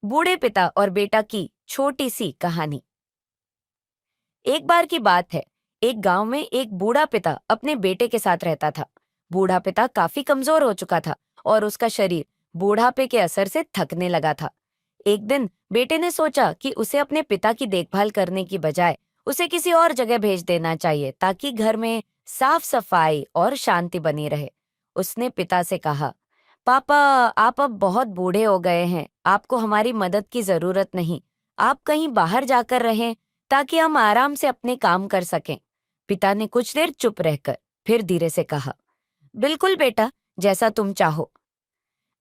बूढ़े पिता और बेटा की छोटी सी कहानी। एक बार की बात है, एक गांव में एक बूढ़ा पिता अपने बेटे के साथ रहता था। बूढ़ा पिता काफी कमजोर हो चुका था और उसका शरीर बूढ़ापे के असर से थकने लगा था। एक दिन बेटे ने सोचा कि उसे अपने पिता की देखभाल करने की बजाय उसे किसी और जगह भेज देना चाहिए ताकि घर में साफ सफाई और शांति बनी रहे। उसने पिता से कहा, पापा, आप अब बहुत बूढ़े हो गए हैं, आपको हमारी मदद की जरूरत नहीं। आप कहीं बाहर जाकर रहें ताकि हम आराम से अपने काम कर सकें। पिता ने कुछ देर चुप रहकर फिर धीरे से कहा, बिल्कुल बेटा, जैसा तुम चाहो।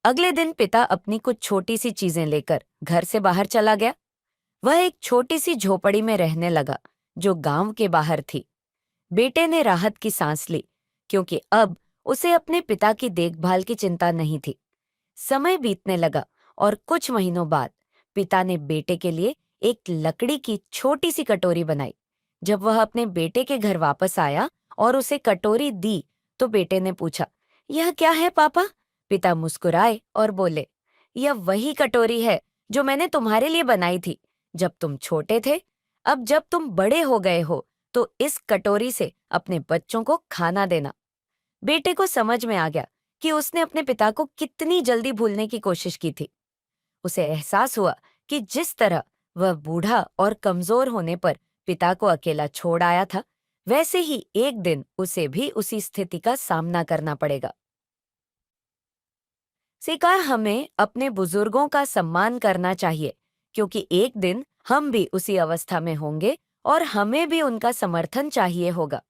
अगले दिन पिता अपनी कुछ छोटी सी चीजें लेकर घर से बाहर चला गया। वह एक छोटी सी झोपड़ी में रहने लगा जो गांव के बाहर थी। बेटे ने राहत की सांस ली क्योंकि अब उसे अपने पिता की देखभाल की चिंता नहीं थी। समय बीतने लगा और कुछ महीनों बाद पिता ने बेटे के लिए एक लकड़ी की छोटी सी कटोरी बनाई। जब वह अपने बेटे के घर वापस आया और उसे कटोरी दी तो बेटे ने पूछा, यह क्या है पापा? पिता मुस्कुराए और बोले, यह वही कटोरी है जो मैंने तुम्हारे लिए बनाई थी जब तुम छोटे थे। अब जब तुम बड़े हो गए हो तो इस कटोरी से अपने बच्चों को खाना देना। बेटे को समझ में आ गया कि उसने अपने पिता को कितनी जल्दी भूलने की कोशिश की थी। उसे एहसास हुआ कि जिस तरह वह बूढ़ा और कमजोर होने पर पिता को अकेला छोड़ आया था, वैसे ही एक दिन उसे भी उसी स्थिति का सामना करना पड़ेगा। सीखा, हमें अपने बुजुर्गों का सम्मान करना चाहिए क्योंकि एक दिन हम भी उसी अवस्था में होंगे और हमें भी उनका समर्थन चाहिए होगा।